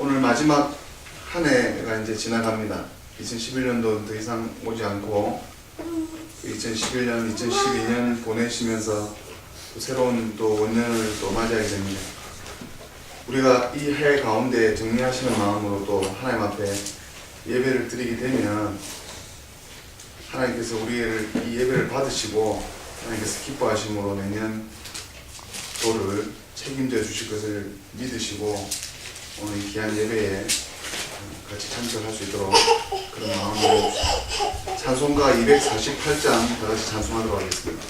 오늘 마지막 한 해가 이제 지나갑니다. 2011년도 더 이상 오지 않고 2011년, 2012년 보내시면서 또 새로운 또 원년을 또 맞이하게 됩니다. 우리가 이 해 가운데 정리하시는 마음으로 또 하나님 앞에 예배를 드리게 되면 하나님께서 우리를 이 예배를 받으시고 하나님께서 기뻐하심으로 내년 도를 책임져 주실 것을 믿으시고 오늘 이 귀한 예배에 같이 참석할 수 있도록 그런 마음으로 찬송가 248장 다 같이 찬송하도록 하겠습니다.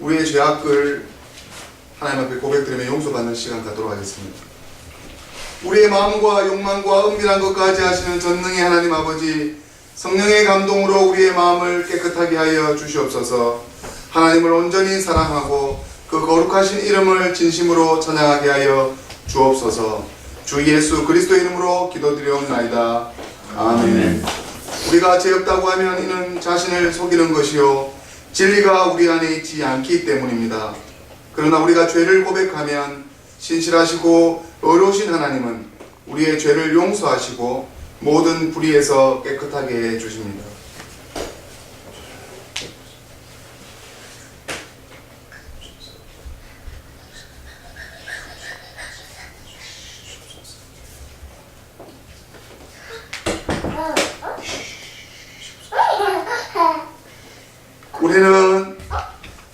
우리의 죄악을 하나님 앞에 고백드리며 용서받는 시간 갖도록 하겠습니다. 우리의 마음과 욕망과 은밀한 것까지 하시는 전능의 하나님 아버지, 성령의 감동으로 우리의 마음을 깨끗하게 하여 주시옵소서. 하나님을 온전히 사랑하고 그 거룩하신 이름을 진심으로 찬양하게 하여 주옵소서. 주 예수 그리스도 이름으로 기도드리옵나이다. 아멘. 우리가 죄 없다고 하면 이는 자신을 속이는 것이요 진리가 우리 안에 있지 않기 때문입니다. 그러나 우리가 죄를 고백하면 신실하시고 의로우신 하나님은 우리의 죄를 용서하시고 모든 불의에서 깨끗하게 해주십니다. 우리는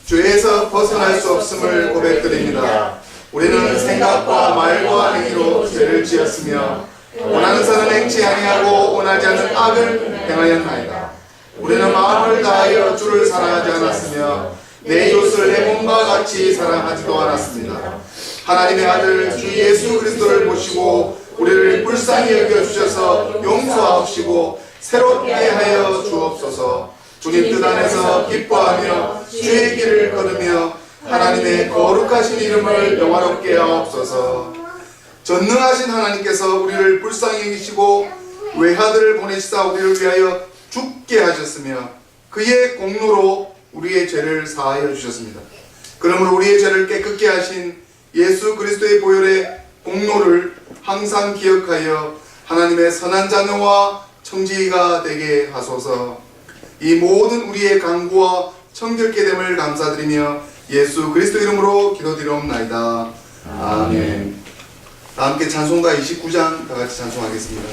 죄에서 벗어날 수 없음을 고백드립니다. 우리는 생각과 말과 행위로 죄를 지었으며 원하는 선은 행치 아니하고 원하지 않는 악을 행하였나이다. 우리는 마음을 다하여 주를 사랑하지 않았으며 내 이웃을 내 몸과 같이 사랑하지도 않았습니다. 하나님의 아들 주 예수 그리스도를 보시고 우리를 불쌍히 여겨주셔서 용서하옵시고 새롭게 하여 주옵소서. 주님 뜻 안에서 기뻐하며 주의 길을 걸으며 하나님의 거룩하신 이름을 영화롭게 하옵소서. 전능하신 하나님께서 우리를 불쌍히 여기시고 외아들을 보내시사 우리를 위하여 죽게 하셨으며 그의 공로로 우리의 죄를 사하여 주셨습니다. 그러므로 우리의 죄를 깨끗게 하신 예수 그리스도의 보혈의 공로를 항상 기억하여 하나님의 선한 자녀와 청지기가 되게 하소서. 이 모든 우리의 간구와 청결케 됨을 감사드리며 예수 그리스도 이름으로 기도드리옵나이다. 아멘. 다 함께 찬송가 29장 다 같이 찬송하겠습니다.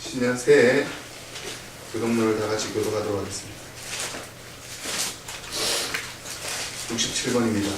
신년 새해 교동문을 다 같이 교도하도록 하겠습니다. 67번입니다.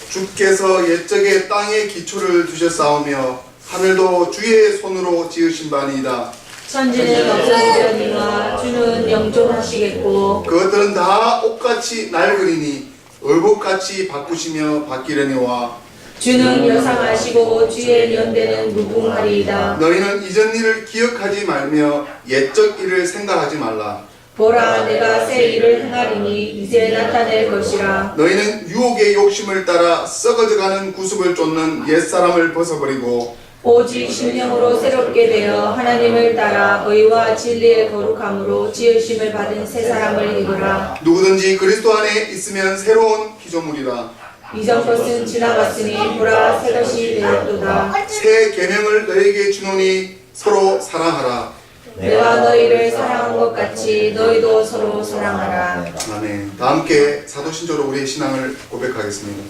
주께서 옛적에 땅에 기초를 두셨사오며 하늘도 주의 손으로 지으신 바니이다. 천지는 없어지려니와 주는 영존하시겠고 그것들은 다 옷같이 낡으리니 얼룩같이 바꾸시며 바뀌려니와 주는 여상하시고 주의 연대는 무궁하리이다. 너희는 이전 일을 기억하지 말며 옛적 일을 생각하지 말라. 보라, 내가 새 일을 행하리니 이제 나타낼 것이라. 너희는 유혹의 욕심을 따라 썩어져가는 구습을 쫓는 옛사람을 벗어버리고 오직 심령으로 새롭게 되어 하나님을 따라 의와 진리의 거룩함으로 지으심을 받은 새 사람을 입으라. 누구든지 그리스도 안에 있으면 새로운 피조물이라. 이전 것은 지나갔으니 보라, 새 것이 되었도다. 새 계명을 너희에게 주노니 서로 사랑하라. 내가 너희를 사랑한 것 같이 너희도 서로 사랑하라. 아멘. 다 함께 사도신조로 우리의 신앙을 고백하겠습니다.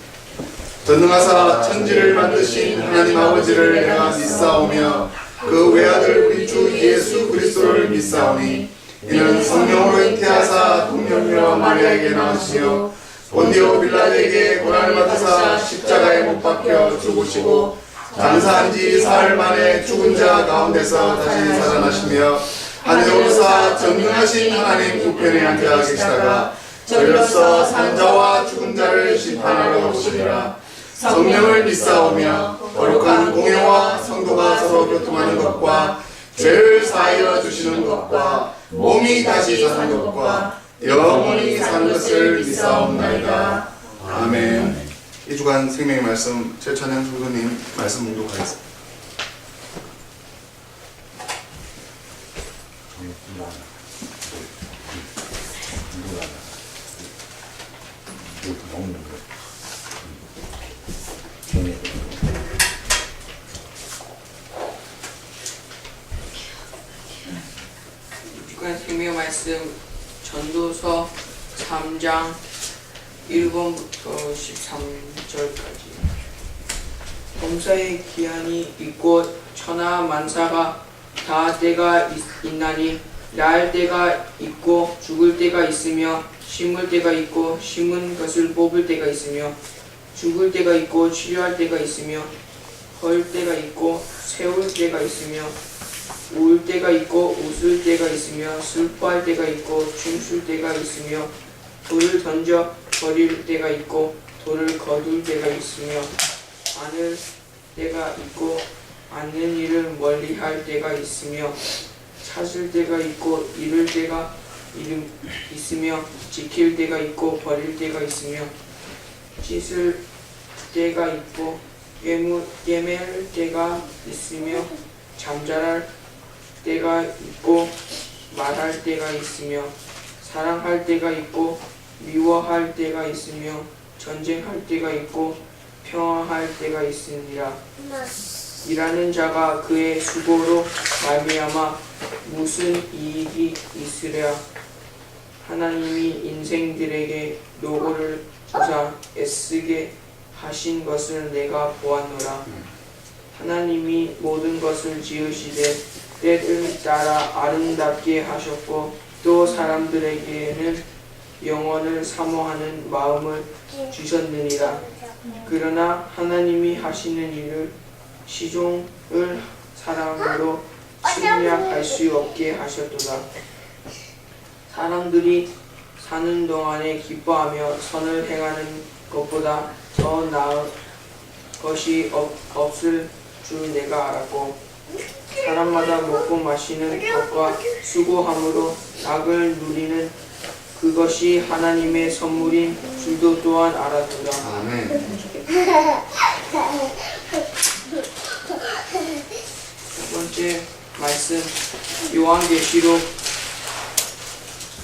전능하사 천지를 만드신 하나님 아버지를 내가 믿사오며 그 외아들 우리 주 예수 그리스도를 믿사오니 이는 성령으로 잉태하사 동명녀 마리아에게 나으시며 본디오 빌라도에게 고난을 받으사 십자가에 못 박혀 죽으시고 장사한 지 사흘 만에 죽은 자 가운데서 다시 살아나시며 하늘에 오르사 전능하신 하나님 우편에 앉아 계시다가 저희로서 산 자와 죽은 자를 심판하러 오시리라. 성령을 믿사오며 거룩한 공예와 성도가 서로 교통하는 것과 죄를 사하여 주시는 것과 몸이 다시 사는 것과 영원히 사는 것을 믿사옵나이다. 아멘. 이 주간 생명의 말씀 최찬양 성도님 말씀 묵독하겠습니다. 주간 생명의 말씀 전도서 3장 1번부터 13절까지. 범사의 기한이 있고 천하 만사가 다 때가 있나니 날 때가 있고 죽을 때가 있으며 심을 때가 있고 심은 것을 뽑을 때가 있으며 죽을 때가 있고 치료할 때가 있으며 헐 때가 있고 세울 때가 있으며 울 때가 있고 웃을 때가 있으며 슬퍼할 때가 있고 춤출 때가 있으며 돌을 던져 버릴 때가 있고 돌을 거둘 때가 있으며 안을 때가 있고 않는 일을 멀리할 때가 있으며 찾을 때가 있고 잃을 때가 있으며 지킬 때가 있고 버릴 때가 있으며 찢을 때가 있고 깨맬 때가 있으며 잠자랄 때가 있고 말할 때가 있으며 사랑할 때가 있고 미워할 때가 있으며 전쟁할 때가 있고 평화할 때가 있으니라. 일하는 자가 그의 수고로 말미암아 무슨 이익이 있으랴. 하나님이 인생들에게 노고를 주사 애쓰게 하신 것을 내가 보았노라. 하나님이 모든 것을 지으시되 때를 따라 아름답게 하셨고 또 사람들에게는 영원을 사모하는 마음을 주셨느니라. 그러나 하나님이 하시는 일을 시종을 사람으로 침략할 수 없게 하셨도다. 사람들이 사는 동안에 기뻐하며 선을 행하는 것보다 더 나은 것이 없을 줄 내가 알았고 사람마다 먹고 마시는 것과 수고함으로 낙을 누리는 그것이 하나님의 선물인 줄도 또한 알았도다. 아멘. 첫 번째 말씀 요한계시록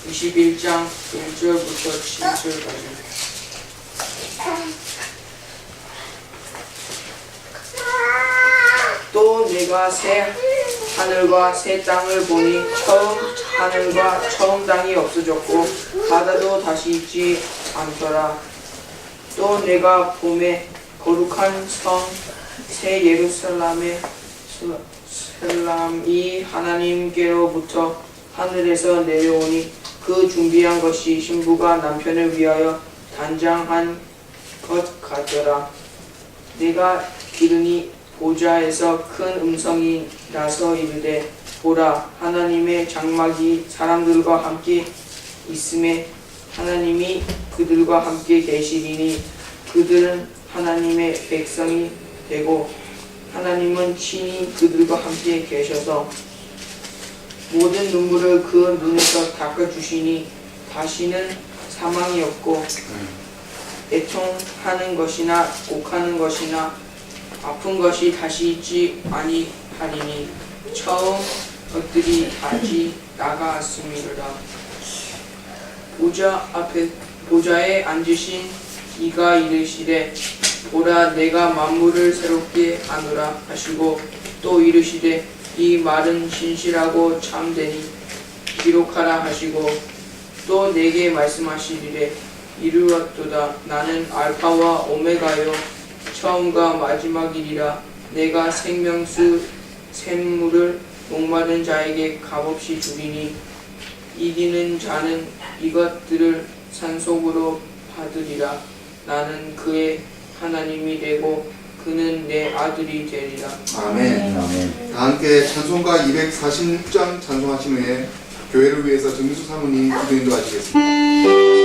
21장 1절부터 7절까지. 또 내가 새 하늘과 새 땅을 보니 처음 하늘과 처음 땅이 없어졌고 바다도 다시 있지 않더라. 또 내가 봄에 거룩한 성 새 예루살렘의 이 하나님께로부터 하늘에서 내려오니 그 준비한 것이 신부가 남편을 위하여 단장한 것 같더라. 내가 들으니 보좌에서 큰 음성이 나서 이르되 보라 하나님의 장막이 사람들과 함께 있음에 하나님이 그들과 함께 계시리니 그들은 하나님의 백성이 되고 하나님은 친히 그들과 함께 계셔서 모든 눈물을 그 눈에서 닦아주시니 다시는 사망이 없고 애통하는 것이나 옥하는 것이나 아픈 것이 다시 있지 아니하리니 처음 것들이 다시 나가았음이로라. 보좌에 앉으신 이가 이르시되 보라 내가 만물을 새롭게 하노라 하시고 또 이르시되 이 말은 진실하고 참되니 기록하라 하시고 또 내게 말씀하시리되 이르렀도다. 나는 알파와 오메가요 처음과 마지막이리라. 내가 생명수 샘물을 목마른 자에게 값없이 주리니 이기는 자는 이것들을 산속으로 받으리라. 나는 그의 하나님이 되고 그는 내 아들이 되리라. 아멘. 아멘. 다 함께 찬송가 246장 찬송하신 후에 교회를 위해서 정미수 사모님 기도 인도하시겠습니다.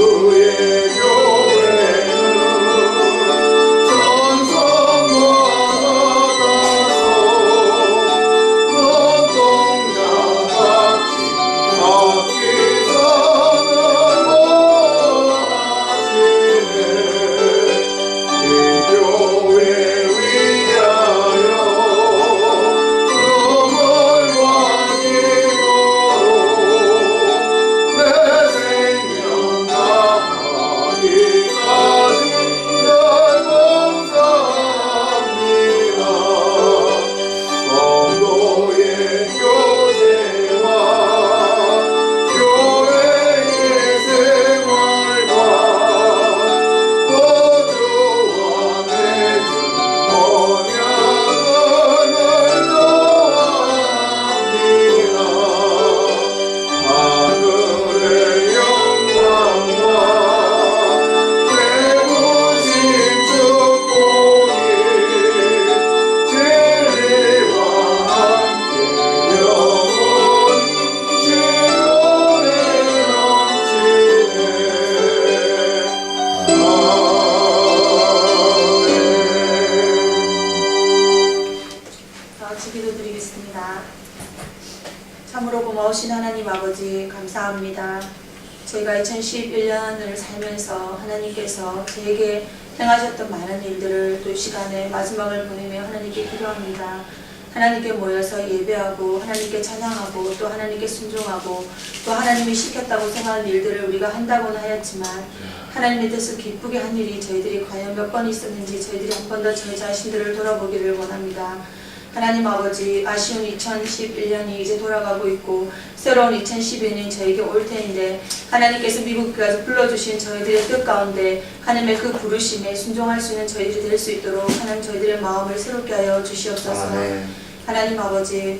주의 교 기도합니다. 저희가 2011년을 살면서 하나님께서 저에게 행하셨던 많은 일들을 또 이 시간에 마지막을 보내며 하나님께 기도합니다. 하나님께 모여서 예배하고 하나님께 찬양하고 또 하나님께 순종하고 또 하나님이 시켰다고 생각하는 일들을 우리가 한다고는 하였지만 하나님의 뜻을 기쁘게 한 일이 저희들이 과연 몇 번 있었는지 저희들이 한 번 더 저희 자신들을 돌아보기를 원합니다. 하나님 아버지, 아쉬운 2011년이 이제 돌아가고 있고 새로운 2012년이 저에게 올 테인데 하나님께서 미국까지 불러주신 저희들의 뜻 가운데 하나님의 그 부르심에 순종할 수 있는 저희들이 될 수 있도록 하나님 저희들의 마음을 새롭게 하여 주시옵소서. 하나님 아버지,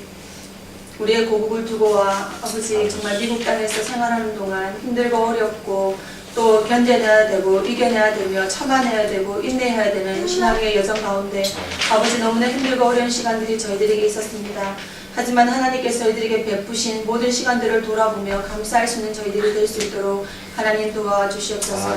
우리의 고국을 두고와 아버지 정말 미국 땅에서 생활하는 동안 힘들고 어렵고 또 견뎌내야 되고 이겨내야 되며 참아내야 되고 인내해야 되는 신앙의 여정 가운데 아버지 너무나 힘들고 어려운 시간들이 저희들에게 있었습니다. 하지만 하나님께서 저희들에게 베푸신 모든 시간들을 돌아보며 감사할 수 있는 저희들이 될 수 있도록 하나님 도와주시옵소서.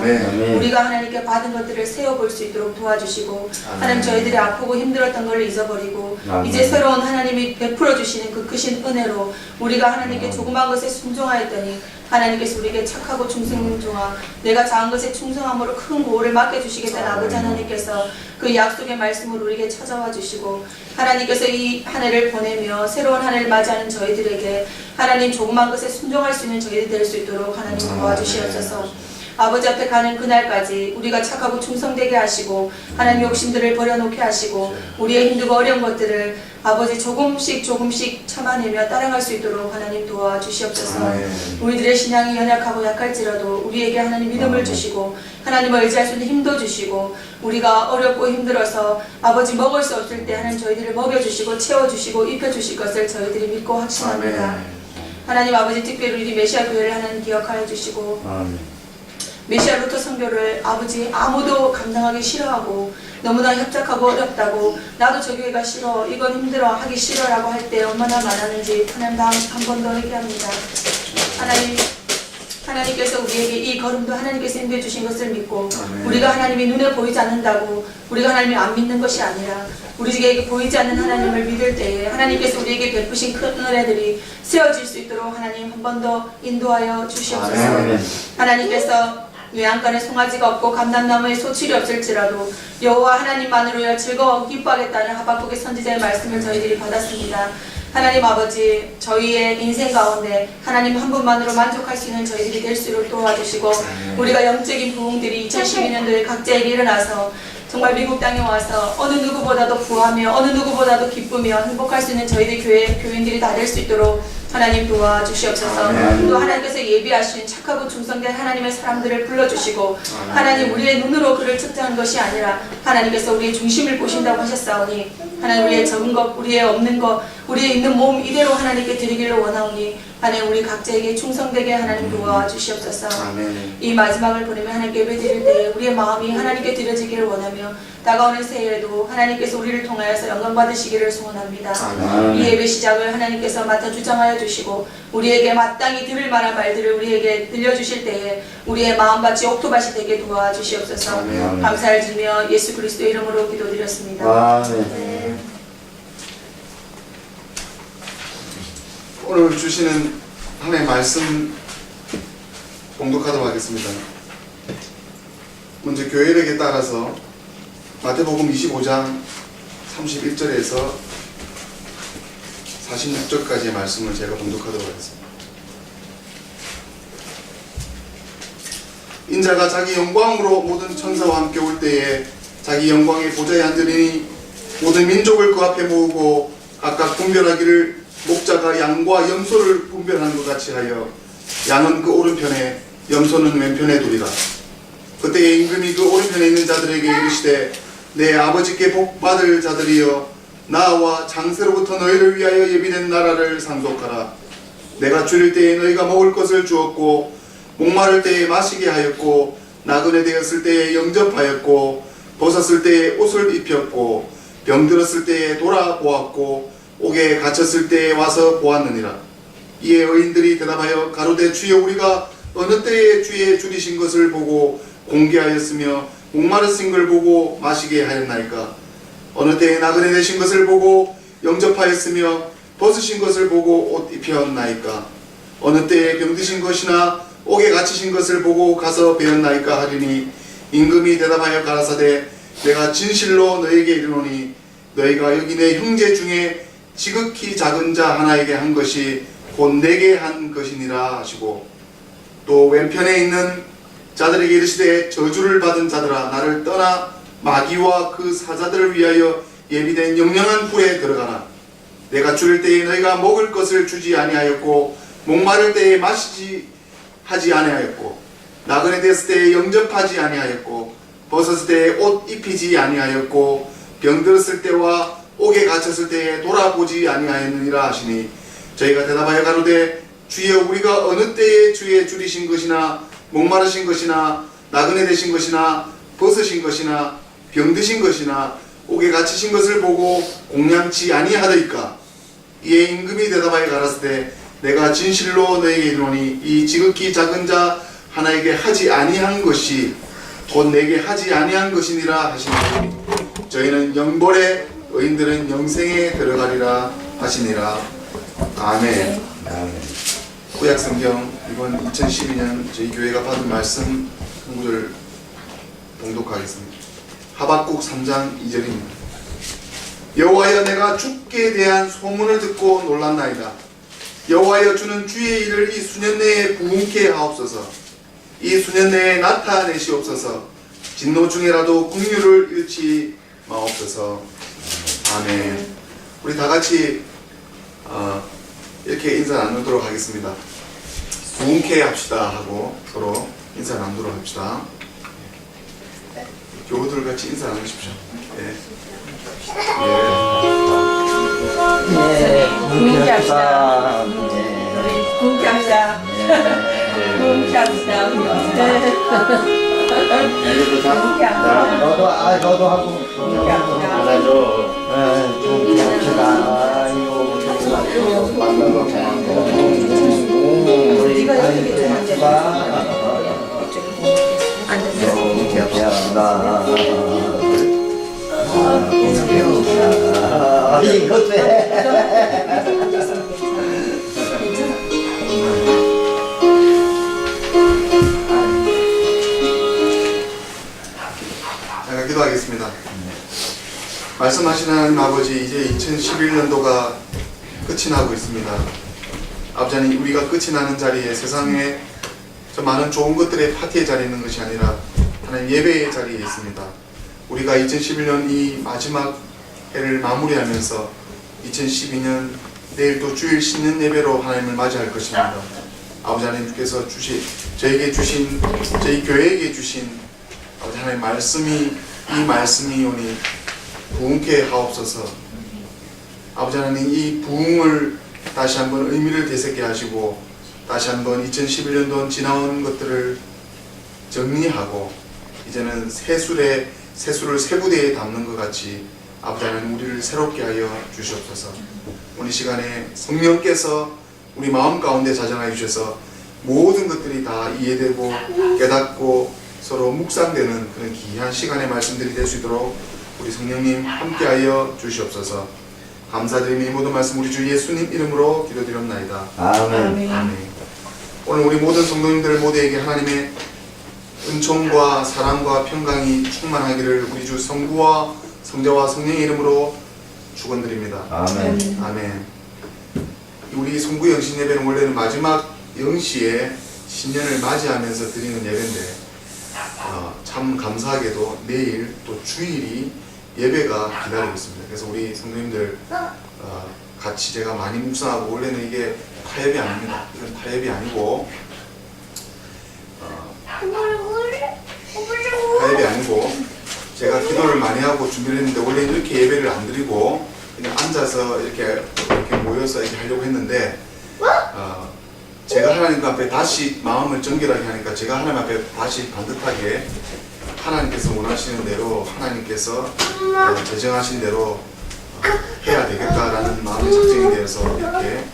우리가 하나님께 받은 것들을 세워볼 수 있도록 도와주시고 하나님 저희들이 아프고 힘들었던 걸 잊어버리고 이제 새로운 하나님이 베풀어 주시는 그 크신 은혜로 우리가 하나님께 조그만 것에 순종하였더니 하나님께서 우리에게 착하고 충성종아 내가 작은 것에 충성함으로 큰 고를 맡겨주시겠다는 아버지 하나님께서 그 약속의 말씀으로 우리에게 찾아와 주시고 하나님께서 이 한 해를 보내며 새로운 한 해를 맞이하는 저희들에게 하나님 조그만 것에 순종할 수 있는 저희들이 될 수 있도록 하나님 도와주시옵소서. 아버지 앞에 가는 그날까지 우리가 착하고 충성되게 하시고 하나님 욕심들을 버려놓게 하시고 우리의 힘들고 어려운 것들을 아버지 조금씩 참아내며 따라갈 수 있도록 하나님 도와주시옵소서. 우리들의 신앙이 연약하고 약할지라도 우리에게 하나님 믿음을 주시고 하나님을 의지할 수 있는 힘도 주시고 우리가 어렵고 힘들어서 아버지 먹을 수 없을 때 하나님 저희들을 먹여주시고 채워주시고 입혀주실 것을 저희들이 믿고 확신합니다. 하나님 아버지 특별히 우리 메시아 교회를 하나님 기억하여 주시고 메시아 루터 선교를 아버지 아무도 감당하기 싫어하고 너무나 협착하고 어렵다고 나도 저 교회가 싫어 이건 힘들어 하기 싫어라고 할 때 얼마나 많았는지 하나님 한 번 더 얘기합니다. 하나님께서 우리에게 이 걸음도 하나님께서 인도해 주신 것을 믿고 우리가 하나님이 눈에 보이지 않는다고 우리가 하나님을 안 믿는 것이 아니라 우리에게 보이지 않는 하나님을 믿을 때에 하나님께서 우리에게 베푸신 큰 은혜들이 세워질 수 있도록 하나님 한 번 더 인도하여 주시옵소서. 하나님께서 외양간에 송아지가 없고 감람나무에 소출이 없을지라도 여호와 하나님만으로 즐거워 기뻐하겠다는 하박국의 선지자의 말씀을 저희들이 받았습니다. 하나님 아버지 저희의 인생 가운데 하나님 한 분만으로 만족할 수 있는 저희들이 될 수 있도록 도와주시고 우리가 영적인 부흥들이 2012년도에 각자에게 일어나서 정말 미국 땅에 와서 어느 누구보다도 부하며 어느 누구보다도 기쁘며 행복할 수 있는 저희들 교인들이 다 될 수 있도록 하나님 도와주시옵소서. 또 하나님께서 예비하신 착하고 충성된 하나님의 사람들을 불러주시고 하나님 우리의 눈으로 그를 측정한 것이 아니라 하나님께서 우리의 중심을 보신다고 하셨사오니 하나님 우리의 적은 것, 우리의 없는 것, 우리의 있는 몸 이대로 하나님께 드리기를 원하오니 하나님 우리 각자에게 충성되게 하나님 도와주시옵소서. 이 마지막을 보내며 하나님께 예배드릴 때에 우리의 마음이 하나님께 드려지기를 원하며 다가오는 새해에도 하나님께서 우리를 통하여서 영광 받으시기를 소원합니다. 이 예배 시작을 하나님께서 맡아 주장하여 주시고 우리에게 마땅히 들을 만한 말들을 우리에게 들려주실 때에 우리의 마음밭이 옥토밭이 되게 도와주시옵소서. 감사를 드리며 예수 그리스도의 이름으로 기도드렸습니다. 오늘 주시는 하나님의 말씀 봉독하도록 하겠습니다. 먼저 교회력에 따라서 마태복음 25장 31절에서 46절까지의 말씀을 제가 봉독하도록 하겠습니다. 인자가 자기 영광으로 모든 천사와 함께 올 때에 자기 영광의 보좌에 앉으리니 모든 민족을 그 앞에 모으고 각각 분별하기를 목자가 양과 염소를 분별하는 것 같이 하여 양은 그 오른편에 염소는 왼편에 두리라. 그때에 임금이 그 오른편에 있는 자들에게 이르시되 내 아버지께 복받을 자들이여 나와 장세로부터 너희를 위하여 예비된 나라를 상속하라. 내가 줄일 때에 너희가 먹을 것을 주었고 목마를 때에 마시게 하였고 나그네 되었을 때에 영접하였고 벗었을 때에 옷을 입혔고 병들었을 때에 돌아보았고 옥에 갇혔을 때에 와서 보았느니라. 이에 의인들이 대답하여 가로되 주여 우리가 어느 때에 주의 줄이신 것을 보고 공개하였으며 목마르신 걸 보고 마시게 하였나이까. 어느 때에 나그네 되신 것을 보고 영접하였으며 벗으신 것을 보고 옷 입혔나이까. 어느 때에 병드신 것이나 옥에 갇히신 것을 보고 가서 배웠나이까 하리니 임금이 대답하여 가라사대 내가 진실로 너에게 이르노니 너희가 여기 내 형제 중에 지극히 작은 자 하나에게 한 것이 곧 내게 한 것이니라 하시고 또 왼편에 있는 자들에게 이르시되 저주를 받은 자들아 나를 떠나 마귀와 그 사자들을 위하여 예비된 영영한 불에 들어가라. 내가 줄일 때에 너희가 먹을 것을 주지 아니하였고 목마를 때에 마시지 하지 아니하였고 나그네 됐을 때에 영접하지 아니하였고 벗었을 때에 옷 입히지 아니하였고 병들었을 때와 옥에 갇혔을 때에 돌아보지 아니하였느니라 하시니 저희가 대답하여 가로되 주여 우리가 어느 때에 주의 줄이신 것이나 목마르신 것이나 나그네 되신 것이나 벗으신 것이나 병드신 것이나 옥에 갇히신 것을 보고 공양치 아니하더이까. 이에 임금이 대답하여 가라사대 내가 진실로 너에게 이르노니 이 지극히 작은 자 하나에게 하지 아니한 것이 곧 내게 하지 아니한 것이니라 하시니 저희는 영벌에 의인들은 영생에 들어가리라 하시니라. 아멘. 구약성경 이번 2012년 저희 교회가 받은 말씀 한 구절 봉독하겠습니다. 하박국 3장 2절입니다. 여호와여 내가 주께 대한 소문을 듣고 놀랐나이다. 여호와여 주는 주의 일을 이 수년 내에 부흥케 하옵소서. 이 수년 내에 나타내시옵소서. 진노 중에라도 긍휼을 잃지 마옵소서. 아멘. 우리 다 같이 이렇게 인사 나누도록 하겠습니다. 부흥케 합시다 하고 서로 인사 나누도록 합시다. 교우들 같이 인사 나누십시오. 네. 부흥케 합시다. 부흥케 합시다. 부흥케 합시다. 너도 하고 부흥케 합시다. 부흥케 합시다. 네가 이렇게 좀 앉아서 부흥케 합시다. 이것도 해. 제가 기도하겠습니다. 말씀하시는 하나님 아버지, 이제 2011년도가 끝이 나고 있습니다. 아버지 하나님, 우리가 끝이 나는 자리에 세상에 저 많은 좋은 것들의 파티의 자리에 있는 것이 아니라 하나님 예배의 자리에 있습니다. 우리가 2011년 이 마지막 해를 마무리하면서 2012년 내일 또 주일 신년 예배로 하나님을 맞이할 것입니다. 아버지 하나님께서 저에게 주신, 저희 교회에게 주신 아버지 하나님 이 말씀이 오니 부흥케 하옵소서. 아버지 하나님, 이 부흥을 다시 한번 의미를 되새게 하시고 다시 한번 2011년도 지나온 것들을 정리하고 이제는 새술을 새 부대에 담는 것 같이 아버지 하나님 우리를 새롭게 하여 주시옵소서. 오늘 시간에 성령께서 우리 마음 가운데 자정하여 주셔서 모든 것들이 다 이해되고 깨닫고 서로 묵상되는 그런 귀한 시간의 말씀들이 될 수 있도록 우리 성령님 함께하여 주시옵소서. 감사드리며 이 모든 말씀 우리 주 예수님 이름으로 기도드렸나이다. 아멘. 아멘. 오늘 우리 모든 성도님들 모두에게 하나님의 은총과 사랑과 평강이 충만하기를 우리 주 성부와 성자와 성령의 이름으로 축원드립니다. 아멘. 아멘. 우리 성부 영신 예배는 원래는 마지막 영시에 신년을 맞이하면서 드리는 예배인데 참 감사하게도 내일 또 주일이 예배가 기다리고 있습니다. 그래서 우리 성도님들 같이 제가 많이 묵상하고, 원래는 이게 타협이 아닙니다. 이건 타협이 아니고 타협이 아니고 제가 기도를 많이 하고 준비를 했는데 원래 이렇게 예배를 안 드리고 그냥 앉아서 이렇게 모여서 이렇게 하려고 했는데 제가 하나님 앞에 다시 마음을 정결하게 하니까 제가 하나님 앞에 다시 반듯하게 하나님께서 원하시는 대로, 하나님께서 제정하신 대로 해야 되겠다라는 마음의 작정이 되어서 이렇게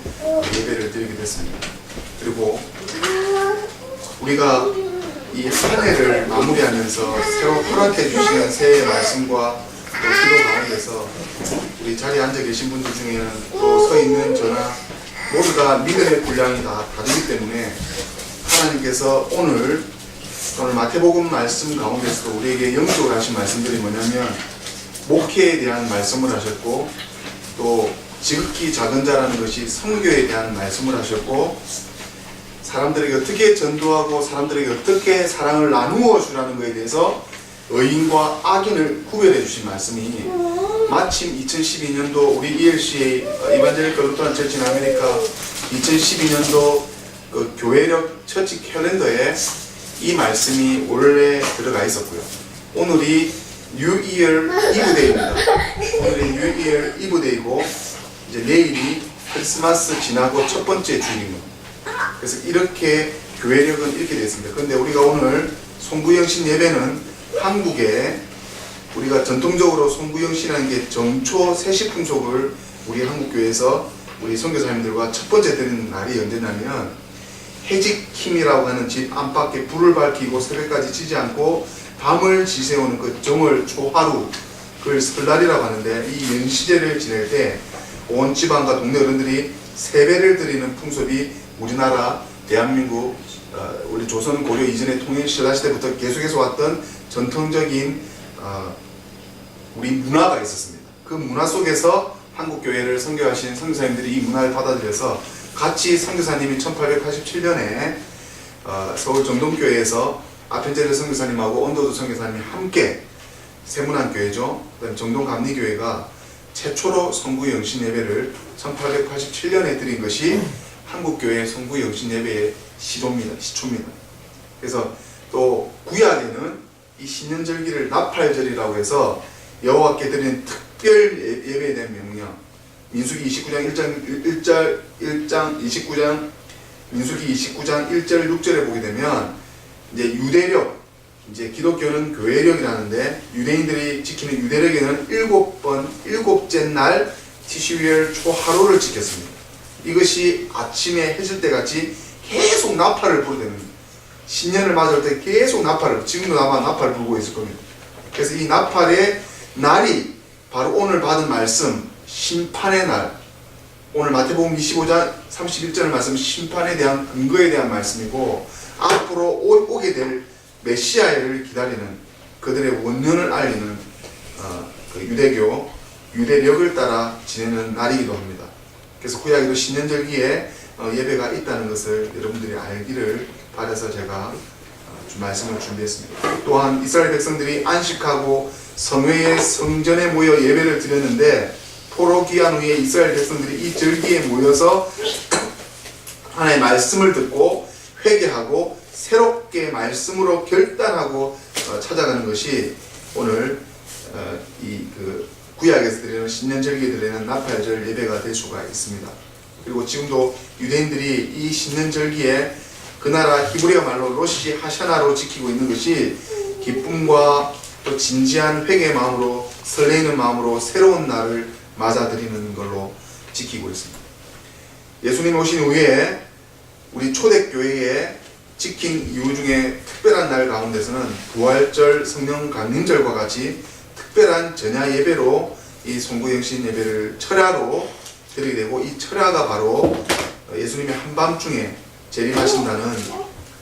예배를 드리게 됐습니다. 그리고 우리가 이 한 해를 마무리하면서 새로 허락해 주시는 새해의 말씀과 또 기도 가운데서 우리 자리에 앉아 계신 분들 중에는 또 서 있는 저나 모두 다 믿음의 분량이 다 다르기 때문에 하나님께서 오늘 마태복음 말씀 가운데서도 우리에게 영적으로 하신 말씀들이 뭐냐면 목회에 대한 말씀을 하셨고 또 지극히 작은 자라는 것이 선교에 대한 말씀을 하셨고 사람들에게 어떻게 전도하고 사람들에게 어떻게 사랑을 나누어 주라는 것에 대해서 의인과 악인을 구별해 주신 말씀이 마침 2012년도 우리 ELC의 이반제리컬 루터란 처치 인 아메리카 2012년도 그 교회력 처치 캘린더에 이 말씀이 원래 들어가 있었고요. 오늘이 New Year Eve Day입니다. 오늘이 New Year Eve Day고 이제 내일이 크리스마스 지나고 첫 번째 주일입니다. 그래서 이렇게 교회력은 이렇게 되어 있습니다. 그런데 우리가 오늘 송구영신 예배는 한국에 우리가 전통적으로 송구영신이라는 게 정초 세시풍속을 우리 한국교회에서 우리 선교사님들과 첫 번째 드리는 날이 언제냐면 해직킴이라고 하는 집 안팎에 불을 밝히고 새벽까지 지지 않고 밤을 지새우는 그 정월 초하루 그걸 설날이라고 하는데 이 연시제를 지낼 때 온 지방과 동네 어른들이 세배를 드리는 풍습이 우리나라 대한민국 우리 조선 고려 이전의 통일 신라시대부터 계속해서 왔던 전통적인 우리 문화가 있었습니다. 그 문화 속에서 한국교회를 선교하신 선교사님들이 이 문화를 받아들여서 같이 선교사님이 1887년에 서울 정동교회에서 아펜젤레 선교사님하고 언더우드 선교사님이 함께 세문안교회죠. 그다음 정동감리교회가 최초로 성구영신 예배를 1887년에 드린 것이 한국교회 성구영신 예배의 시초입니다. 그래서 또 구약에는 이 신년절기를 나팔절이라고 해서 여호와께 드리는 특별 예배에 대한 명령 민수기 29장 1절 6절에 보게 되면 이제 유대력 이제 기독교는 교회력이라는데 유대인들이 지키는 유대력에는 7째 날 티슈리얼 초하루를 지켰습니다. 이것이 아침에 해질 때 같이 계속 나팔을 부르대는 신년을 맞을 때 계속 나팔을 지금도 아마 나팔을 불고 있을 겁니다. 그래서 이 나팔의 날이 바로 오늘 받은 말씀 심판의 날 오늘 마태복음 25장 31절 말씀 심판에 대한 근거에 대한 말씀이고 앞으로 오게 될 메시아를 기다리는 그들의 원년을 알리는 그 유대력을 따라 지내는 날이기도 합니다. 그래서 구약에도 신년절기에 예배가 있다는 것을 여러분들이 알기를 바라서 제가 말씀을 준비했습니다. 또한 이스라엘 백성들이 안식하고 성회의 성전에 모여 예배를 드렸는데 포로 귀환 후에 이스라엘 백성들이 이 절기에 모여서 하나님의 말씀을 듣고 회개하고 새롭게 말씀으로 결단하고 찾아가는 것이 오늘 이 구약에서 드리는 신년절기에 드리는 나팔절 예배가 될 수가 있습니다. 그리고 지금도 유대인들이 이 신년절기에 그 나라 히브리어 말로 로시 하샤나로 지키고 있는 것이 기쁨과 또 진지한 회개의 마음으로 설레이는 마음으로 새로운 날을 맞아들이는 걸로 지키고 있습니다. 예수님 오신 후에 우리 초대교회에 지킨 이유 중에 특별한 날 가운데서는 부활절, 성령 강림절과 같이 특별한 전야 예배로 이 송구영신 예배를 철야로 드리게 되고 이 철야가 바로 예수님이 한밤중에 재림하신다는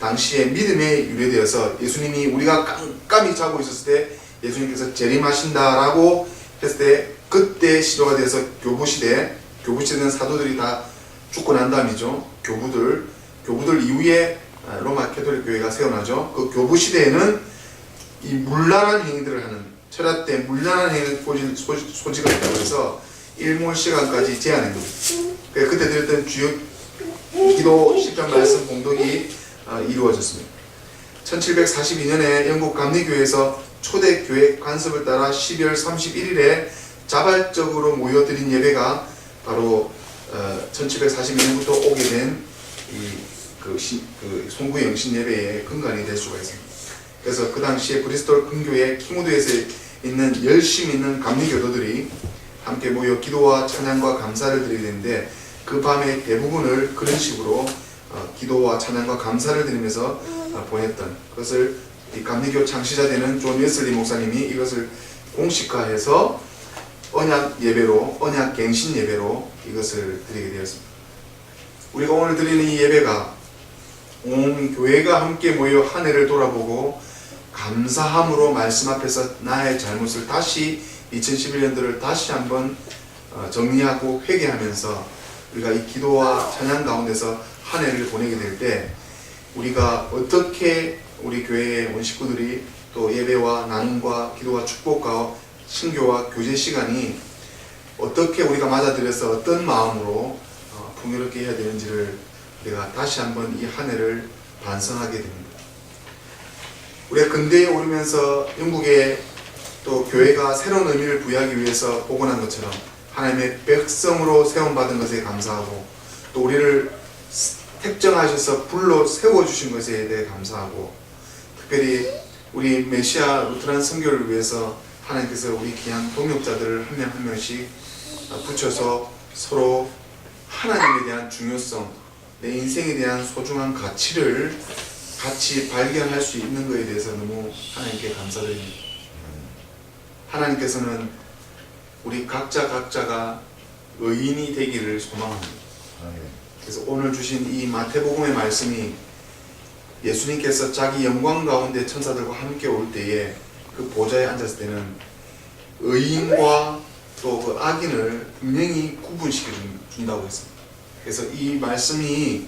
당시의 믿음에 유래되어서 예수님이 우리가 깜깜이 자고 있었을 때 예수님께서 재림하신다라고 했을 때 그때 시조가 되어서 교부시대는 사도들이 다 죽고 난 다음이죠. 교부들 이후에 로마 캐톨릭 교회가 세워나죠. 그 교부시대에는 이 문란한 행위들을 하는 철야 때 문란한 행위 소지가 있다고 해서 일몰 시간까지 제한한 겁니다. 그때 드렸던 주요 기도 십전 말씀 공동이 이루어졌습니다. 1742년에 영국 감리교회에서 초대교회 관습을 따라 12월 31일에 자발적으로 모여드린 예배가 바로 1742년부터 오게 된 송구영신 예배의 근간이 될 수가 있습니다. 그래서 그 당시에 브리스톨 근교의 킹우드에서 있는 열심히 있는 감리교도들이 함께 모여 기도와 찬양과 감사를 드리게 되는데 그 밤의 대부분을 그런 식으로 기도와 찬양과 감사를 드리면서 보냈던 그것을 이 감리교 창시자 되는 존 웨슬리 목사님이 이것을 공식화해서 언약 예배로 언약 갱신 예배로 이것을 드리게 되었습니다. 우리가 오늘 드리는 이 예배가 온 교회가 함께 모여 한 해를 돌아보고 감사함으로 말씀 앞에서 나의 잘못을 다시 2011년도를 다시 한번 정리하고 회개하면서 우리가 이 기도와 찬양 가운데서 한 해를 보내게 될 때 우리가 어떻게 우리 교회의 온 식구들이 또 예배와 나눔과 기도와 축복과 신교와 교제 시간이 어떻게 우리가 맞아들여서 어떤 마음으로 풍요롭게 해야 되는지를 우리가 다시 한번 이 한 해를 반성하게 됩니다. 우리가 근대에 오르면서 영국의 또 교회가 새로운 의미를 부여하기 위해서 복원한 것처럼 하나님의 백성으로 세움받은 것에 감사하고 또 우리를 택정하셔서 불러 세워주신 것에 대해 감사하고 특별히 우리 메시아 루트란 선교를 위해서 하나님께서 우리 귀한 동역자들을 한 명 한 명씩 붙여서 서로 하나님에 대한 중요성, 내 인생에 대한 소중한 가치를 같이 발견할 수 있는 것에 대해서 너무 하나님께 감사드립니다. 하나님께서는 우리 각자가 의인이 되기를 소망합니다. 그래서 오늘 주신 이 마태복음의 말씀이 예수님께서 자기 영광 가운데 천사들과 함께 올 때에 그 보좌에 앉았을 때는 의인과 또 그 악인을 분명히 구분시켜 준다고 했습니다. 그래서 이 말씀이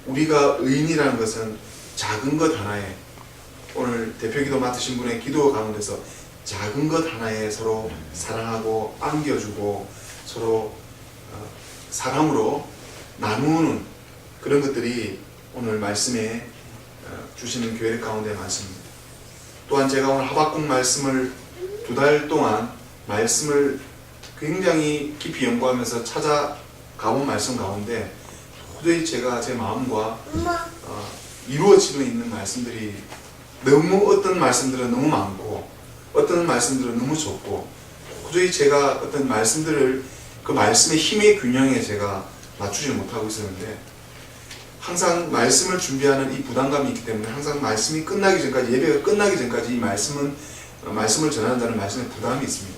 우리가 의인이라는 것은 작은 것 하나에 오늘 대표기도 맡으신 분의 기도 가운데서 작은 것 하나에 서로 사랑하고 안겨주고 서로 사랑으로 나누는 그런 것들이 오늘 말씀에 주시는 교회 가운데 많습니다. 또한 제가 오늘 하박국 말씀을 2달 동안 말씀을 굉장히 깊이 연구하면서 찾아가본 말씀 가운데 도저히 제가 제 마음과 이루어지고 있는 말씀들이 너무 어떤 말씀들은 너무 많고 어떤 말씀들은 너무 적고 도저히 제가 어떤 말씀들을 그 말씀의 힘의 균형에 제가 맞추지 못하고 있었는데 항상 말씀을 준비하는 이 부담감이 있기 때문에 항상 말씀이 끝나기 전까지 예배가 끝나기 전까지 이 말씀을 전한다는 말씀에 부담이 있습니다.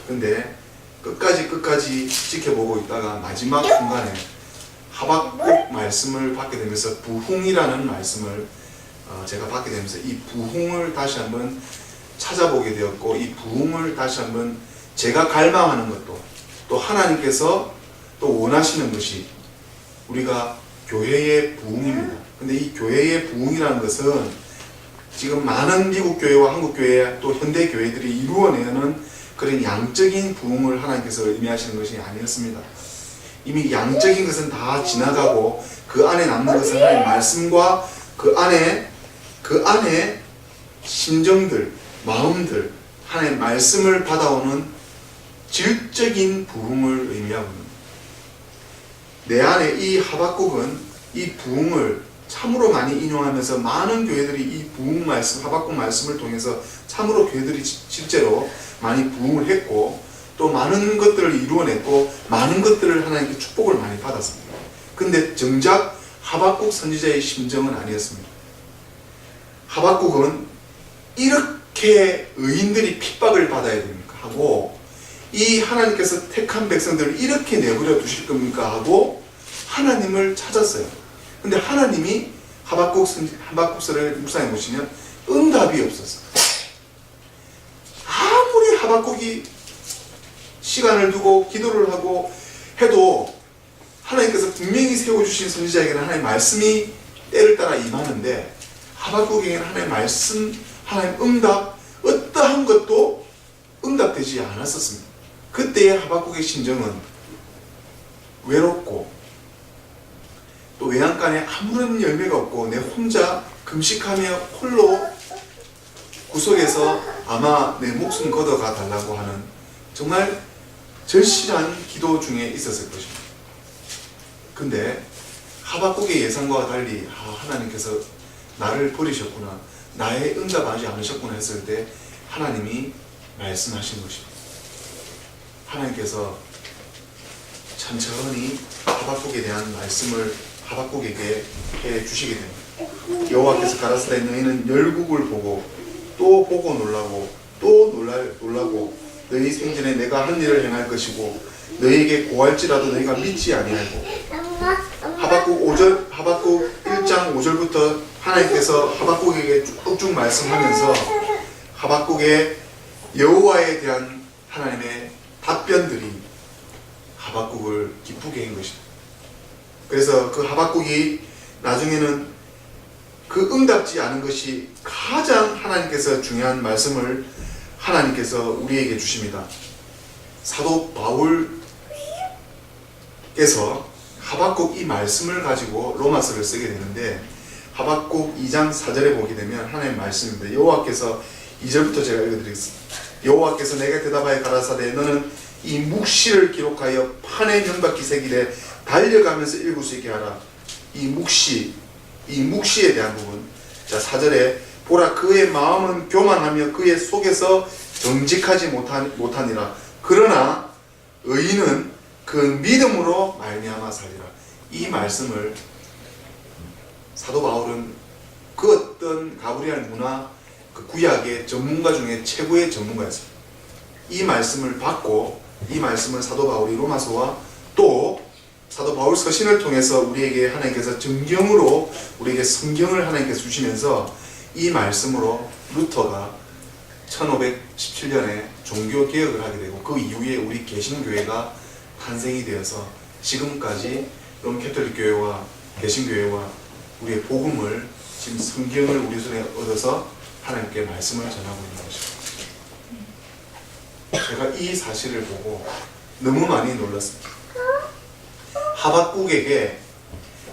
근데 끝까지 지켜보고 있다가 마지막 순간에 하박국 말씀을 받게 되면서 부흥이라는 말씀을 제가 받게 되면서 이 부흥을 다시 한번 찾아보게 되었고 이 부흥을 다시 한번 제가 갈망하는 것도 또 하나님께서 또 원하시는 것이 우리가 교회의 부흥입니다. 근데 이 교회의 부흥이라는 것은 지금 많은 미국 교회와 한국 교회 또 현대 교회들이 이루어내는 그런 양적인 부흥을 하나님께서 의미하시는 것이 아니었습니다. 이미 양적인 것은 다 지나가고 그 안에 남는 것은 하나님의 말씀과 그 안에 심정들, 마음들, 하나님의 말씀을 받아오는 질적인 부흥을 의미하고 있습니다. 내 안에 이 하박국은 이 부흥을 참으로 많이 인용하면서 많은 교회들이 이 부흥 말씀, 하박국 말씀을 통해서 참으로 교회들이 실제로 많이 부흥을 했고 또 많은 것들을 이루어냈고 많은 것들을 하나님께 축복을 많이 받았습니다. 근데 정작 하박국 선지자의 심정은 아니었습니다. 하박국은 이렇게 의인들이 핍박을 받아야 됩니까? 하고 이 하나님께서 택한 백성들을 이렇게 내버려 두실 겁니까? 하고 하나님을 찾았어요. 근데 하나님이 하박국서를 묵상해 보시면 응답이 없었어요. 아무리 하박국이 시간을 두고 기도를 하고 해도 하나님께서 분명히 세워주신 선지자에게는 하나님의 말씀이 때를 따라 임하는데 하박국에게는 하나님의 말씀, 하나님의 응답, 어떠한 것도 응답되지 않았었습니다. 그때의 하박국의 심정은 외롭고 또 외양간에 아무런 열매가 없고 내 혼자 금식하며 홀로 구석에서 아마 내 목숨 걷어가 달라고 하는 정말 절실한 기도 중에 있었을 것입니다. 근데 하박국의 예상과 달리 하나님께서 나를 버리셨구나, 나의 응답하지 않으셨구나 했을 때 하나님이 말씀하신 것입니다. 하나님께서 천천히 하박국에 대한 말씀을 하박국에게 해 주시게 됩니다. 여호와께서 가라사대 너희는 열국을 보고 또 보고 놀라고 또 놀라고 너희 생전에 내가 한 일을 행할 것이고 너희에게 고할지라도 너희가 믿지 아니하고 하박국 하박국 1장 5절부터 하나님께서 하박국에게 쭉쭉 말씀하면서 하박국의 여호와에 대한 하나님의 답변들이 하박국을 기쁘게 한 것입니다. 그래서 그 하박국이 나중에는 그 응답지 않은 것이 가장 하나님께서 중요한 말씀을 하나님께서 우리에게 주십니다. 사도 바울께서 하박국 이 말씀을 가지고 로마서를 쓰게 되는데 하박국 2장 4절에 보게 되면 하나님의 말씀입니다. 여호와께서 2절부터 제가 읽어드리겠습니다. 여호와께서 내게 대답하여 가라사대 너는 이 묵시를 기록하여 판에 면박히 새기되 달려가면서 읽을 수 있게 하라. 이 묵시에 대한 부분. 자, 4절에 보라 그의 마음은 교만하며 그의 속에서 정직하지 못하니라. 그러나 의인은 그 믿음으로 말미암아 살리라. 이 말씀을 사도 바울은 그 어떤 가브리엘 문화 그 구약의 전문가 중에 최고의 전문가였습니다. 이 말씀을 받고 이 말씀을 사도 바울이 로마서와 또 사도 바울 서신을 통해서 우리에게 하나님께서 정경으로 우리에게 성경을 하나님께서 주시면서 이 말씀으로 루터가 1517년에 종교개혁을 하게 되고 그 이후에 우리 개신교회가 탄생이 되어서 지금까지 롬캐톨릭 교회와 개신교회와 우리의 복음을 지금 성경을 우리 손에 얻어서 하나님께 말씀을 전하고 있는 것입니다. 제가 이 사실을 보고 너무 많이 놀랐습니다.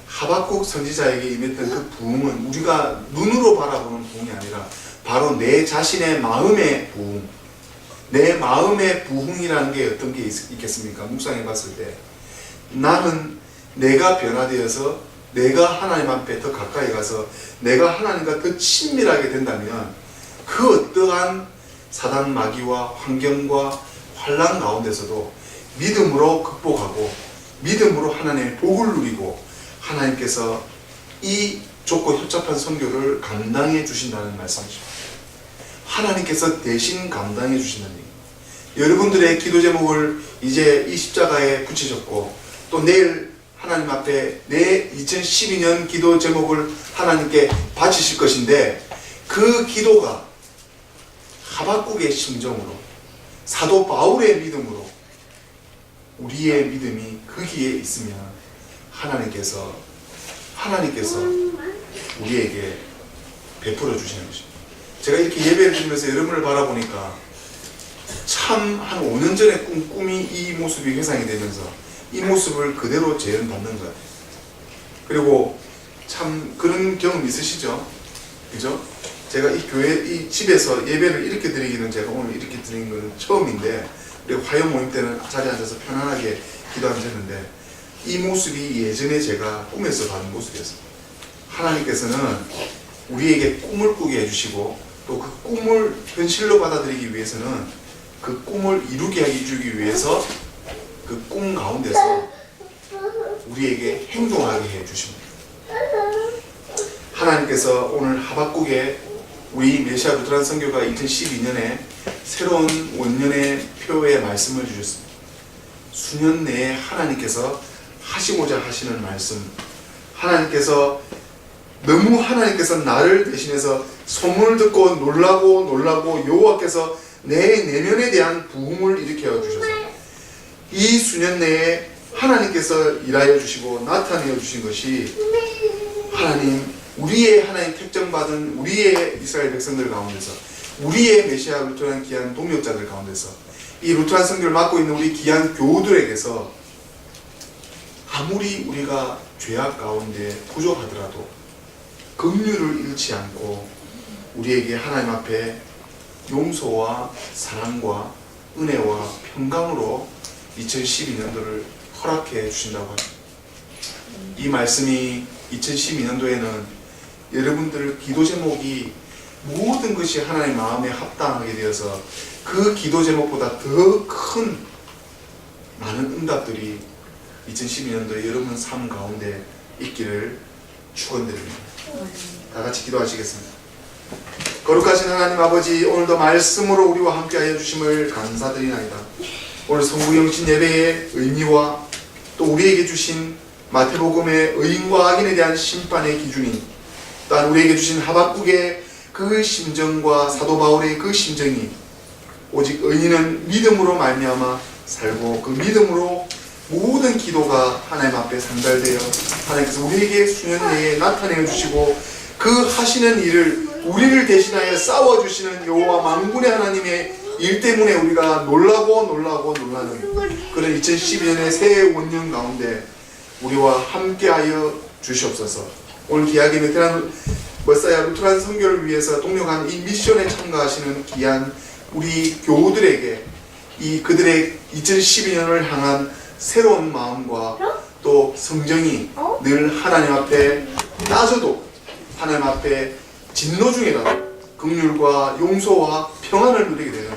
하박국 선지자에게 임했던 그 부흥은 우리가 눈으로 바라보는 부흥이 아니라 바로 내 자신의 마음의 부흥, 내 마음의 부흥이라는 게 어떤 게 있겠습니까? 묵상해 봤을 때 나는 내가 변화되어서 내가 하나님 앞에 더 가까이 가서 내가 하나님과 더 친밀하게 된다면 그 어떠한 사단 마귀와 환경과 환난 가운데서도 믿음으로 극복하고 믿음으로 하나님의 복을 누리고 하나님께서 이 좁고 협잡한 선교를 감당해 주신다는 말씀이죠. 하나님께서 대신 감당해 주신다는 얘기입니다. 여러분들의 기도 제목을 이제 이 십자가에 붙이셨고 또 내일 하나님 앞에 내 2012년 기도 제목을 하나님께 바치실 것인데 그 기도가 하박국의 심정으로 사도 바울의 믿음으로 우리의 믿음이 거기에 있으면 하나님께서 우리에게 베풀어 주시는 것입니다. 제가 이렇게 예배를 드리면서 여러분을 바라보니까 참 한 5년 전에 꿈이 이 모습이 회상이 되면서 이 모습을 그대로 재현받는 것 같아요. 그리고 참 그런 경험 있으시죠? 그죠? 제가 이 교회, 이 집에서 예배를 이렇게 드리기는 제가 오늘 이렇게 드리는 건 처음인데 우리 화요 모임 때는 자리에 앉아서 편안하게 기도하셨는데 이 모습이 예전에 제가 꿈에서 봤는 모습이었습니다. 하나님께서는 우리에게 꿈을 꾸게 해주시고 또 그 꿈을 현실로 받아들이기 위해서는 그 꿈을 이루게 해주기 위해서 그 꿈 가운데서 우리에게 행동하게 해주십니다. 하나님께서 오늘 하박국에 우리 메시아 루터란 선교가 2012년에 새로운 원년의 표의 말씀을 주셨습니다. 수년 내에 하나님께서 하시고자 하시는 말씀, 하나님께서 나를 대신해서 소문을 듣고 놀라고 여호와께서 내 내면에 대한 부흥을 일으켜 주셔서 이 수년 내에 하나님께서 일하여 주시고 나타내어 주신 것이 하나님 우리의 하나님 택정받은 우리의 이스라엘 백성들 가운데서 우리의 메시아 루터란 귀한 동역자들 가운데서 이 루터란 선교를 맡고 있는 우리 귀한 교우들에게서 아무리 우리가 죄악 가운데 부족하더라도 긍휼을 잃지 않고 우리에게 하나님 앞에 용서와 사랑과 은혜와 평강으로 2012년도를 허락해 주신다고 합니다. 이 말씀이 2012년도에는 여러분들 기도 제목이 모든 것이 하나님의 마음에 합당하게 되어서 그 기도 제목보다 더 큰 많은 응답들이 2012년도에 여러분 삶 가운데 있기를 축원드립니다. 다 같이 기도하시겠습니다. 거룩하신 하나님 아버지, 오늘도 말씀으로 우리와 함께하여 주심을 감사드리나이다. 오늘 성구영신 예배의 의미와 또 우리에게 주신 마태복음의 의인과 악인에 대한 심판의 기준이, 또한 우리에게 주신 하박국의 그 심정과 사도 바울의 그 심정이, 오직 의인은 믿음으로 말미암아 살고 그 믿음으로 모든 기도가 하나님 앞에 상달되어 하나님께서 우리에게 수년내에 나타내어 주시고 그 하시는 일을 우리를 대신하여 싸워주시는 여호와 만군의 하나님의 일 때문에 우리가 놀라는 그런 2012년의 새해 원년 가운데 우리와 함께하여 주시옵소서. 오늘 귀하게 베테랑 머사야 루트란 선교를 위해서 동력한 이 미션에 참가하시는 귀한 우리 교우들에게 이 그들의 2012년을 향한 새로운 마음과 또 성정이 늘 하나님 앞에 따져도 하나님 앞에 진노 중이라도 긍휼과 용서와 평안을 누리게 되는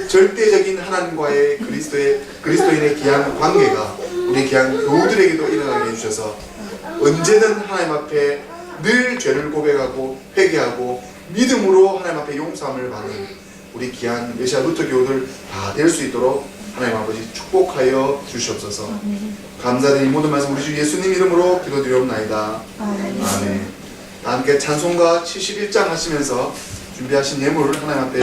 절대적인 하나님과의 그리스도인의 귀한 관계가 우리 귀한 교우들에게도 일어나게 해주셔서 언제든 하나님 앞에 늘 죄를 고백하고 회개하고 믿음으로 하나님 앞에 용서함을 받는 우리 귀한 메시아 루터 교우들 다 될 수 있도록 하나님 아버지 축복하여 주시옵소서. 감사드리는 모든 말씀 우리 주 예수님 이름으로 기도드리옵나이다. 아멘. 다 함께 찬송가 71장 하시면서 준비하신 예물을 하나님 앞에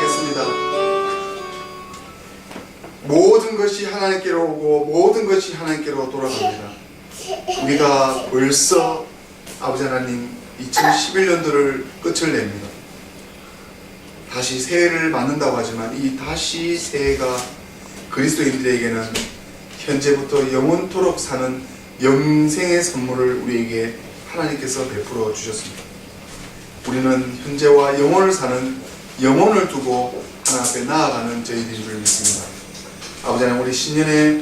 드리겠습니다. 모든 것이 하나님께로 오고 모든 것이 하나님께로 돌아갑니다. 우리가 벌써 아버지 하나님 2011년도를 끝을 냅니다. 다시 새해를 맞는다고 하지만 이 다시 새해가 그리스도인들에게는 현재부터 영원토록 사는 영생의 선물을 우리에게 하나님께서 베풀어 주셨습니다. 우리는 현재와 영원을 사는 영혼을 두고 하나님 앞에 나아가는 저희들인 줄 믿습니다. 아버지 하나님, 우리 신년에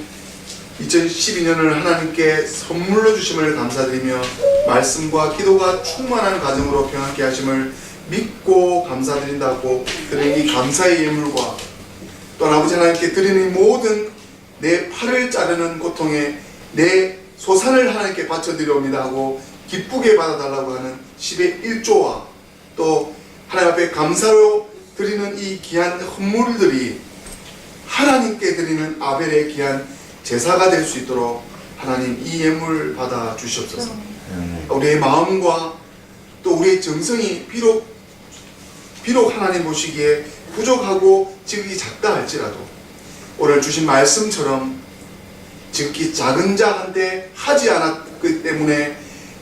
2012년을 하나님께 선물로 주심을 감사드리며 말씀과 기도가 충만한 가정으로 평안케 하심을 믿고 감사드린다고 드리는 이 감사의 예물과 또한 아버지 하나님께 드리는 모든 내 팔을 자르는 고통에 내 소산을 하나님께 바쳐드리옵니다 하고 기쁘게 받아달라고 하는 10의 1조와 또 하나님 앞에 감사로 드리는 이 귀한 헌물들이 하나님께 드리는 아벨의 귀한 제사가 될 수 있도록 하나님 이 예물 받아 주시옵소서. 우리의 마음과 또 우리의 정성이 비록 하나님 보시기에 부족하고 지극히 작다 할지라도 오늘 주신 말씀처럼 지극히 작은 자한테 하지 않았기 때문에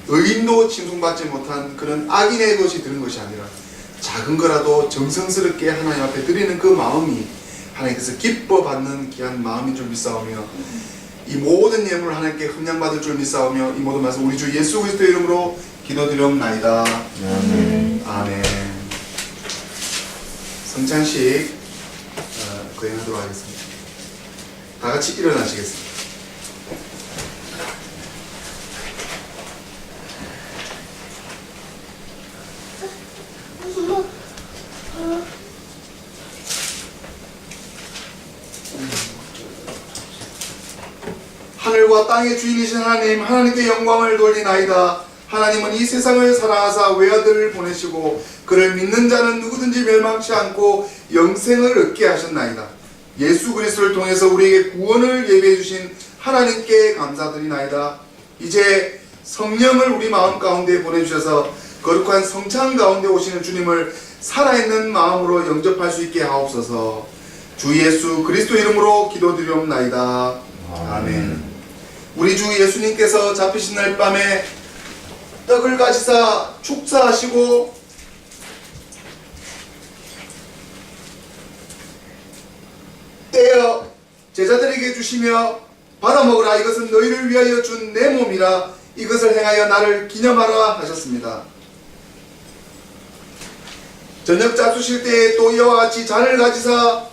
의인도 칭송받지 못한 그런 악인의 것이 드는 것이 아니라 작은 거라도 정성스럽게 하나님 앞에 드리는 그 마음이 하나님께서 기뻐 받는 귀한 마음인 줄 믿사오며 이 모든 예물을 하나님께 흠량받을 줄 믿사오며 이 모든 말씀 우리 주 예수 그리스도 이름으로 기도드리옵나이다. 아멘. 성찬식 거행하도록 하겠습니다. 다 같이 일어나시겠습니다. 하늘과 하늘과 땅의 주인이신 하나님, 하나님께 영광을 돌리나이다. 하나님은 이 세상을 사랑하사 외아들을 보내시고 그를 믿는 자는 누구든지 멸망치 않고 영생을 얻게 하셨나이다. 예수 그리스도를 통해서 우리에게 구원을 예비해 주신 하나님께 감사드리나이다. 이제 성령을 우리 마음 가운데 보내주셔서 거룩한 성찬 가운데 오시는 주님을 살아있는 마음으로 영접할 수 있게 하옵소서. 주 예수 그리스도 이름으로 기도드리옵나이다. 아멘. 우리 주 예수님께서 잡히신 날 밤에 떡을 가지사 축사하시고 떼어 제자들에게 주시며 받아 먹으라. 이것은 너희를 위하여 준 내 몸이라. 이것을 행하여 나를 기념하라 하셨습니다. 저녁 잡수실 때에 또 이와 같이 잔을 가지사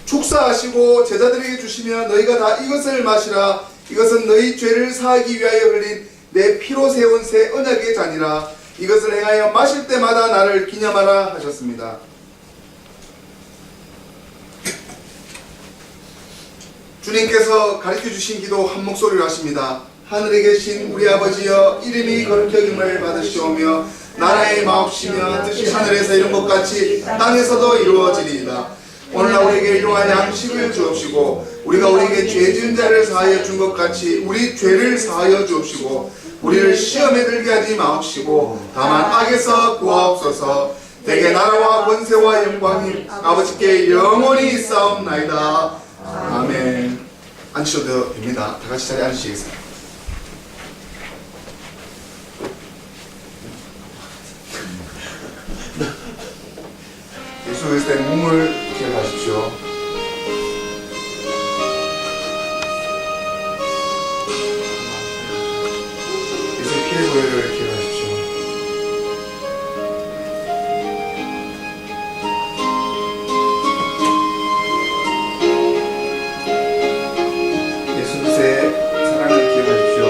축사하시고 제자들에게 주시며 너희가 다 이것을 마시라. 이것은 너희 죄를 사하기 위하여 흘린 내 피로 세운 새 언약의 잔이라. 이것을 행하여 마실 때마다 나를 기념하라 하셨습니다. 주님께서 가르쳐 주신 기도 한 목소리로 하십니다. 하늘에 계신 우리 아버지여, 이름이 거룩히 여김을 받으시오며 나라의 마옵시며 뜻이 하늘에서 이룬 것 같이 땅에서도 이루어지리이다. 오늘날 우리에게 일용할 양식을 주옵시고 우리가 우리에게 죄 지은 자를 사하여 준 것 같이 우리 죄를 사하여 주옵시고 우리를 시험에 들게 하지 마옵시고 다만 악에서 구하옵소서. 대개 나라와 권세와 영광이 아버지께 영원히 있사옵나이다. 아멘. 앉으셔도 됩니다. 다 같이 자리에 앉으시겠습니다. 예수 그리스도의 몸을 기억하십시오. 예수의 피의 보혈을 기억하십시오. 예수 그리스도의 사랑을 기억하십시오.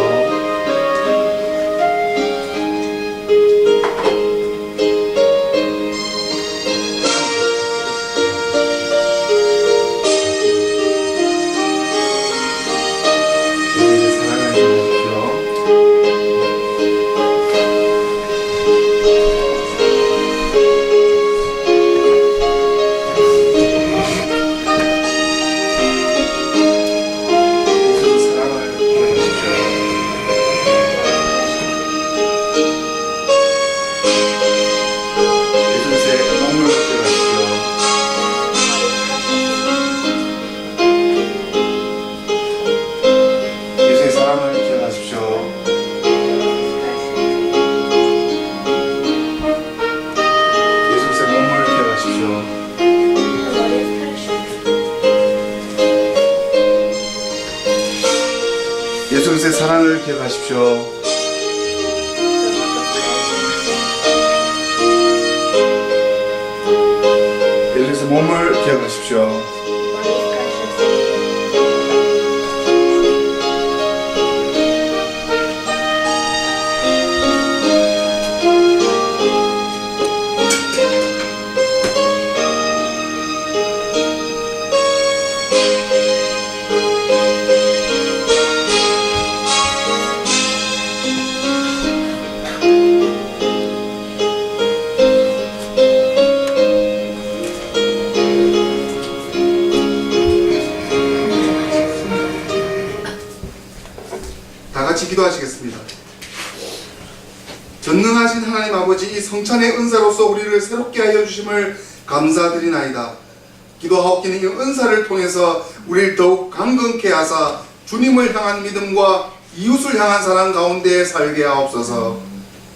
예수 그리스도의 사랑을 기억하십시오. 예수 그리스도의 몸을 기억하십시오. 기도하시겠습니다. 전능하신 하나님 아버지, 이 성찬의 은사로서 우리를 새롭게 하여 주심을 감사드리나이다. 기도하옵기는 이 은사를 통해서 우리를 더욱 강건케 하사 주님을 향한 믿음과 이웃을 향한 사랑 가운데 살게 하옵소서.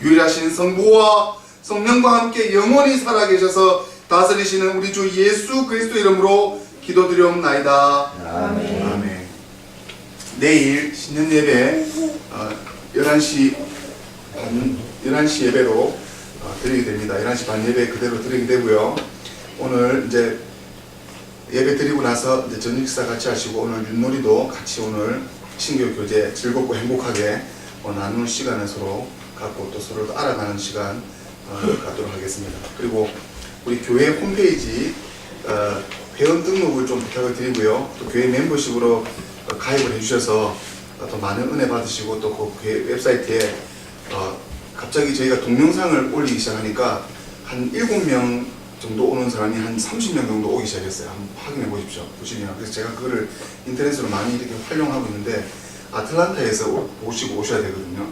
유일하신 성부와 성령과 함께 영원히 살아계셔서 다스리시는 우리 주 예수 그리스도 이름으로 기도드리옵나이다. 아멘. 아멘. 내일 신년 예배 11시 예배로 드리게 됩니다. 11시 반 예배 그대로 드리게 되고요. 오늘 이제 예배 드리고 나서 이제 저녁 식사 같이 하시고 오늘 윷놀이도 같이 오늘 친교 교제 즐겁고 행복하게 나누는 시간을 서로 갖고 또 서로 알아가는 시간 갖도록 하겠습니다. 그리고 우리 교회 홈페이지 회원 등록을 좀 부탁을 드리고요. 또 교회 멤버십으로 가입을 해주셔서 또 많은 은혜 받으시고 또 그 웹사이트에 갑자기 저희가 동영상을 올리기 시작하니까 한 7명 정도 오는 사람이 한 30명 정도 오기 시작했어요. 한번 확인해 보십시오. 보시면. 그래서 제가 그거를 인터넷으로 많이 이렇게 활용하고 있는데 아틀란타에서 보시고 오셔야 되거든요.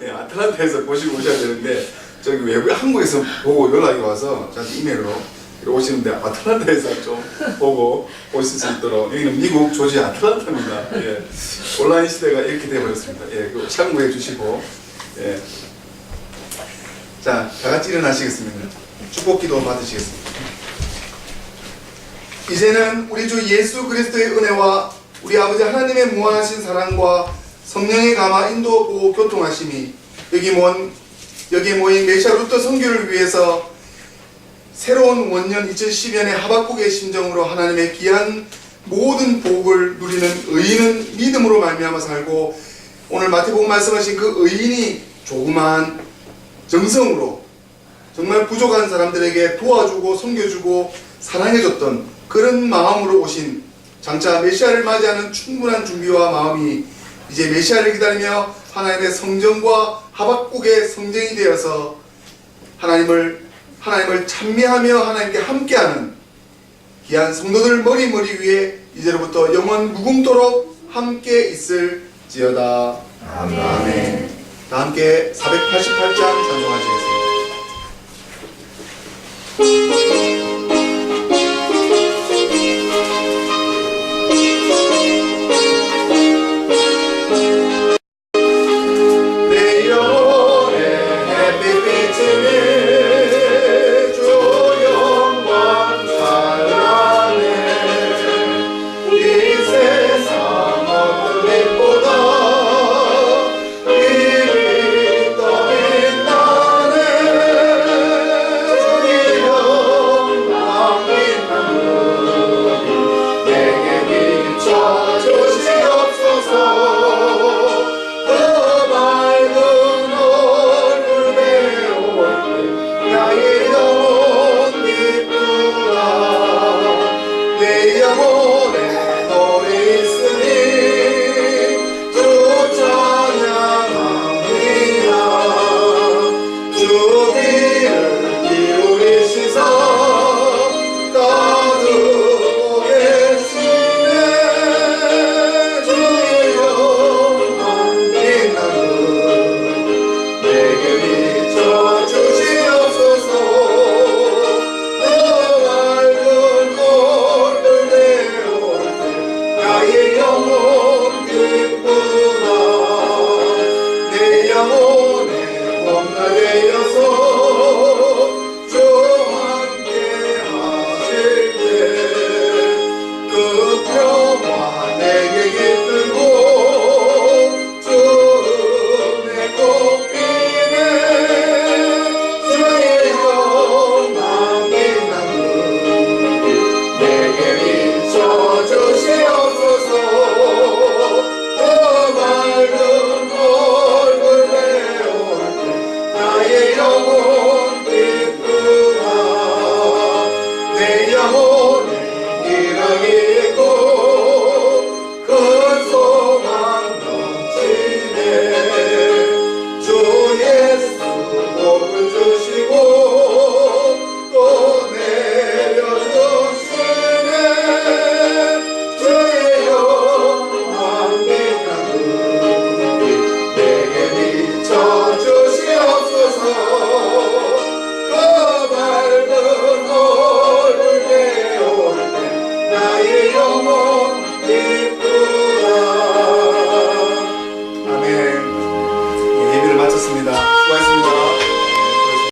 네, 아틀란타에서 보시고 오셔야 되는데 저기 외부 한국에서 보고 연락이 와서 저한테 이메일로 오시는데 아틀란타에서 좀 보고 오실 수 있도록. 여기는 미국 조지 아틀란타입니다. 예. 온라인 시대가 이렇게 되어버렸습니다. 예, 그 참고해 주시고. 예. 자, 다 같이 일어나시겠습니다. 축복기도 받으시겠습니다. 이제는 우리 주 예수 그리스도의 은혜와 우리 아버지 하나님의 무한하신 사랑과 성령의 감화 인도 보호 교통하심이 여기 모인 메시아 루터 선교를 위해서 새로운 원년 2012년의 하박국의 심정으로 하나님의 귀한 모든 복을 누리는 의인은 믿음으로 말미암아 살고, 오늘 마태복음 말씀하신 그 의인이 조그만 정성으로 정말 부족한 사람들에게 도와주고 섬겨주고 사랑해줬던 그런 마음으로 오신 장차 메시아를 맞이하는 충분한 준비와 마음이 이제 메시아를 기다리며 하나님의 성전과 하박국의 성전이 되어서 하나님을 찬미하며 하나님께 함께하는 귀한 성도들 머리 위에 이제로부터 영원 무궁토록 함께 있을지어다. 아멘. 다 함께 488장 찬송하시겠습니다.